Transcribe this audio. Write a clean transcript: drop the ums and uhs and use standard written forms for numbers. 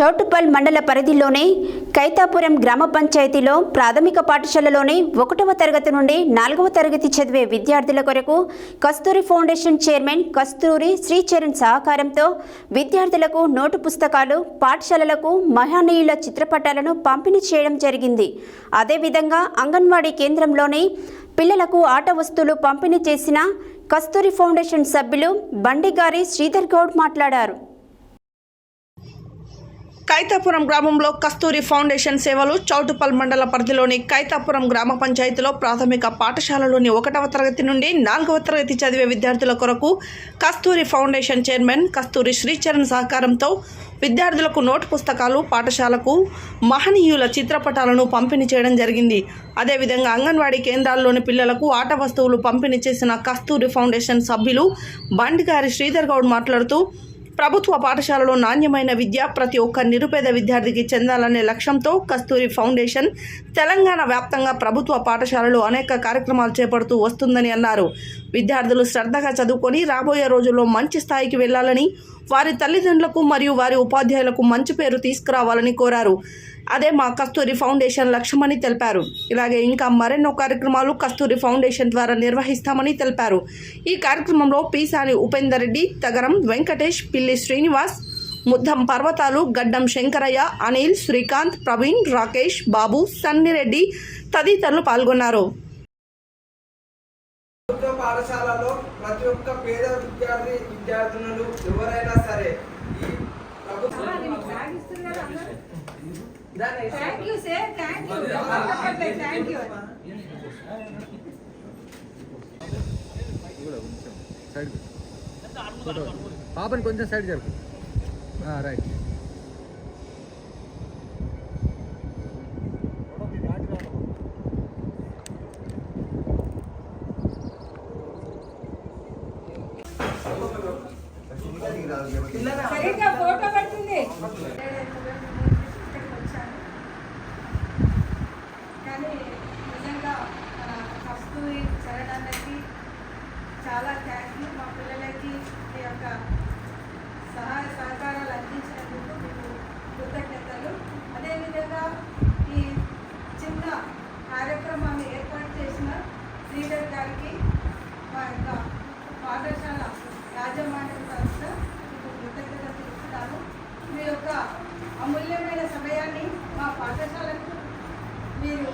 చౌటుప్పల్ మండల పరిధిలోని కైతాపురం గ్రామ పంచాయతీలో ప్రాథమిక పాఠశాలలోని 1వ తరగతి నుండి 4వ తరగతి చదివే విద్యార్థుల కొరకు కస్తూరి ఫౌండేషన్ చైర్మన్ కస్తూరి శ్రీచరణ్ సహకారంతో విద్యార్థులకు నోటు పుస్తకాలు, పాఠశాలలకు మహనీయుల చిత్రపటాలను పంపిణీ చేయడం జరిగింది. అదేవిధంగా అంగన్వాడీ కేంద్రంలోని పిల్లలకు ఆట వస్తువులు పంపిణీ చేసిన కస్తూరి ఫౌండేషన్ సభ్యులు బండిగారి శ్రీధర్ గౌడ్ మాట్లాడారు. కైతాపురం గ్రామంలో కస్తూరి ఫౌండేషన్ సేవలు. చౌటుప్పల్ మండల పరిధిలోని కైతాపురం గ్రామ పంచాయతీలో ప్రాథమిక పాఠశాలలోని 1వ తరగతి నుండి 4వ తరగతి చదివే విద్యార్థుల కొరకు కస్తూరి ఫౌండేషన్ చైర్మన్ కస్తూరి శ్రీచరణ్ సహకారంతో విద్యార్థులకు నోటు పుస్తకాలు, పాఠశాలకు మహనీయుల చిత్రపటాలను పంపిణీ చేయడం జరిగింది. అదేవిధంగా అంగన్వాడీ కేంద్రాల్లోని పిల్లలకు ఆట వస్తువులు పంపిణీ చేసిన కస్తూరి ఫౌండేషన్ సభ్యులు బండిగారి శ్రీధర్ గౌడ్ మాట్లాడుతూ, ప్రభుత్వ పాఠశాలలో నాణ్యమైన విద్య ప్రతి ఒక్క నిరుపేద విద్యార్థికి చెందాలనే లక్ష్యంతో కస్తూరి ఫౌండేషన్ తెలంగాణ వ్యాప్తంగా ప్రభుత్వ పాఠశాలలో అనేక కార్యక్రమాలు చేపడుతూ వస్తుందని అన్నారు. విద్యార్థులు శ్రద్ధగా చదువుకొని రాబోయే రోజుల్లో మంచి స్థాయికి వెళ్లాలని, వారి తల్లిదండ్రులకు మరియు వారి ఉపాధ్యాయులకు మంచి పేరు తీసుకురావాలని కోరారు. అదే మా కస్తూరి ఫౌండేషన్ లక్ష్యమని తెలిపారు. ఇలాగే ఇంకా మరెన్నో కార్యక్రమాలు కస్తూరి ఫౌండేషన్ ద్వారా నిర్వహిస్తామని తెలిపారు. ఈ కార్యక్రమంలో పీసాని ఉపేందర్ రెడ్డి, తగరం వెంకటేష్, పిల్లి శ్రీనివాస్, ముద్దం పర్వతాలు, గడ్డం శంకరయ్య, అనిల్, శ్రీకాంత్, ప్రవీణ్, రాకేష్, బాబు, సన్నిరెడ్డి తదితరులు పాల్గొన్నారు. పాఠశాలలో ప్రతి ఒక్క పేద విద్యార్థులు ఎవరైనా సరే ఈ ప్రభుత్వం Thank you, sir. Thank you. Thank you. పాపని కొంచెం సైడ్ జరుపు. రైట్. సరిగ్గా ఫోటో పడుతుంది. కానీ నిజంగా కస్తూరి చరణానికి చాలా థ్యాంక్స్. మా పిల్లలకి మీ యొక్క సహాయ సహకారాలు అందించినందుకు మీకు కృతజ్ఞతలు. అదేవిధంగా ఈ చిన్న కార్యక్రమాన్ని ఏర్పాటు చేసిన శ్రీధర్ గారికి మా యొక్క పాఠశాల యాజమాన్యం తరఫున మీకు కృతజ్ఞతలు తెలుపుతాను. మీ యొక్క అమూల్యమైన సమయాన్ని మా పాఠశాలకు మీరు